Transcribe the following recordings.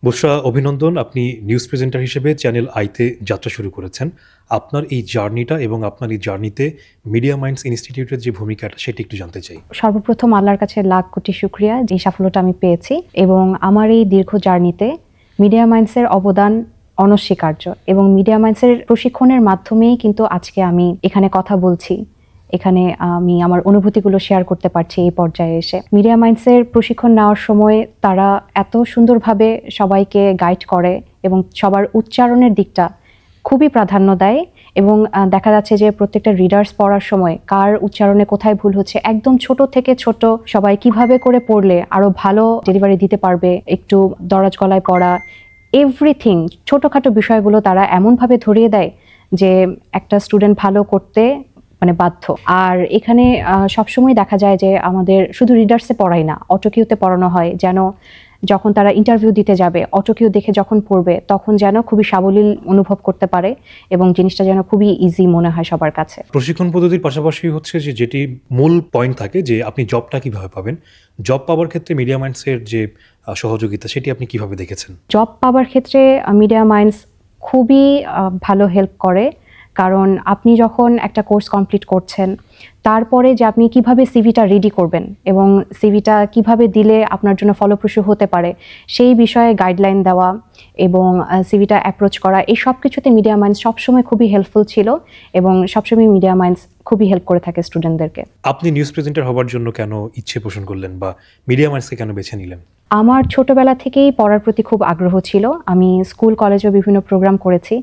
বুশরা, অভিনন্দন। আপনি news presenter হিসেবে চ্যানেল আইতে যাত্রা শুরু করেছেন। আপনার এই জার্নিটা এবং আপনার এই জার্নিতে মিডিয়া মাইন্ডস ইনস্টিটিউটের যে ভূমিকাটা সেটি একটু জানতে চাই। সর্বপ্রথম আল্লাহর কাছে লাখ কোটি শুকরিয়া যে সাফল্যটা আমি পেয়েছি, এবং আমার এই দীর্ঘ জার্নিতে মিডিয়া মাইন্ডসের অবদান অনস্বীকার্য, এবং মিডিয়া মাইন্ডসের প্রশিক্ষণের মাধ্যমেই কিন্তু আজকে আমি এখানে কথা বলছি, এখানে আমি আমার অনুভূতিগুলো শেয়ার করতে পারছি এই পর্যায়ে এসে। মিডিয়া মাইন্ডসের প্রশিক্ষণ নেওয়ার সময় তারা এত সুন্দরভাবে সবাইকে গাইড করে এবং সবার উচ্চারণের দিকটা খুবই প্রাধান্য দেয়, এবং দেখা যাচ্ছে যে প্রত্যেকটা রিডার্স পড়ার সময় কার উচ্চারণে কোথায় ভুল হচ্ছে, একদম ছোট থেকে ছোট সবাই কিভাবে করে পড়লে আরো ভালো ডেলিভারি দিতে পারবে, একটু দরাজ গলায় পড়া, এভরিথিং ছোটখাটো বিষয়গুলো তারা এমনভাবে ধরিয়ে দেয় যে একটা স্টুডেন্ট ভালো করতে বাধ্য। আর এখানে সবসময় দেখা যায় যে আমাদের শুধু রিডার্সে পড়াই না, অটোকিউতে পড়ানো হয়, যেন যখন তারা ইন্টারভিউ দিতে যাবে অটোকিউ দেখে যখন পড়বে তখন যেন খুবই সাবলীল অনুভব করতে পারে এবং জিনিসটা যেন খুবই ইজি মনে হয় সবার কাছে। প্রশিক্ষণ পদ্ধতির পাশাপাশি হচ্ছে যে যেটি মূল পয়েন্ট থাকে যে আপনি জবটা কিভাবে পাবেন, জব পাওয়ার ক্ষেত্রে মিডিয়া মাইন্ডসের যে সহযোগিতা সেটি আপনি কিভাবে দেখেছেন? জব পাওয়ার ক্ষেত্রে মিডিয়া মাইন্ডস খুবই ভালো হেল্প করে, কারণ আপনি যখন একটা কোর্স কমপ্লিট করছেন তারপরে যে আপনি কিভাবে সিভিটা রেডি করবেন এবং সিভিটা কিভাবে দিলে আপনার জন্য ফলপ্রসূ হতে পারে সেই বিষয়ে গাইডলাইন দেওয়া এবং সিভিটা অ্যাপ্রোচ করা, এই সব কিছুতে মিডিয়া মাইন্ডস সবসময় খুবই হেল্পফুল ছিল এবং সবসময় মিডিয়া মাইন্ডস খুবই হেল্প করে থাকে স্টুডেন্টদেরকে। আপনি নিউজ প্রেজেন্টার হবার জন্য কেন ইচ্ছে পোষণ করলেন বা মিডিয়া মাইন্ডসকে কেন বেছে নিলেন? আমার ছোটবেলা থেকেই পড়ার প্রতি খুব আগ্রহ ছিল। আমি স্কুল কলেজেও বিভিন্ন প্রোগ্রাম করেছি,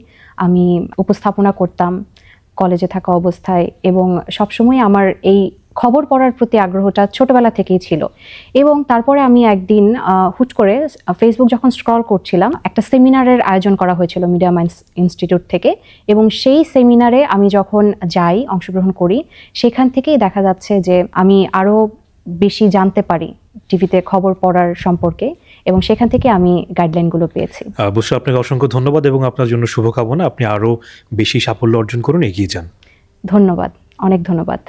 আমি উপস্থাপনা করতাম কলেজে থাকা অবস্থায়, এবং সবসময় আমার এই খবর পড়ার প্রতি আগ্রহটা ছোটবেলা থেকেই ছিল। এবং তারপরে আমি একদিন হুট করে ফেসবুক যখন স্ক্রল করছিলাম, একটা সেমিনারের আয়োজন করা হয়েছিল মিডিয়া মাইন্ডস ইনস্টিটিউট থেকে, এবং সেই সেমিনারে আমি যখন যাই, অংশগ্রহণ করি, সেখান থেকেই দেখা যাচ্ছে যে আমি আরও বেশি জানতে পারি টিভিতে খবর পড়ার সম্পর্কে, এবং সেখান থেকে আমি গাইডলাইনগুলো পেয়েছি। বুশরা, আপনাকে অসংখ্য ধন্যবাদ এবং আপনার জন্য শুভকামনা। আপনি আরও বেশি সাফল্য অর্জন করুন, এগিয়ে যান। ধন্যবাদ, অনেক ধন্যবাদ।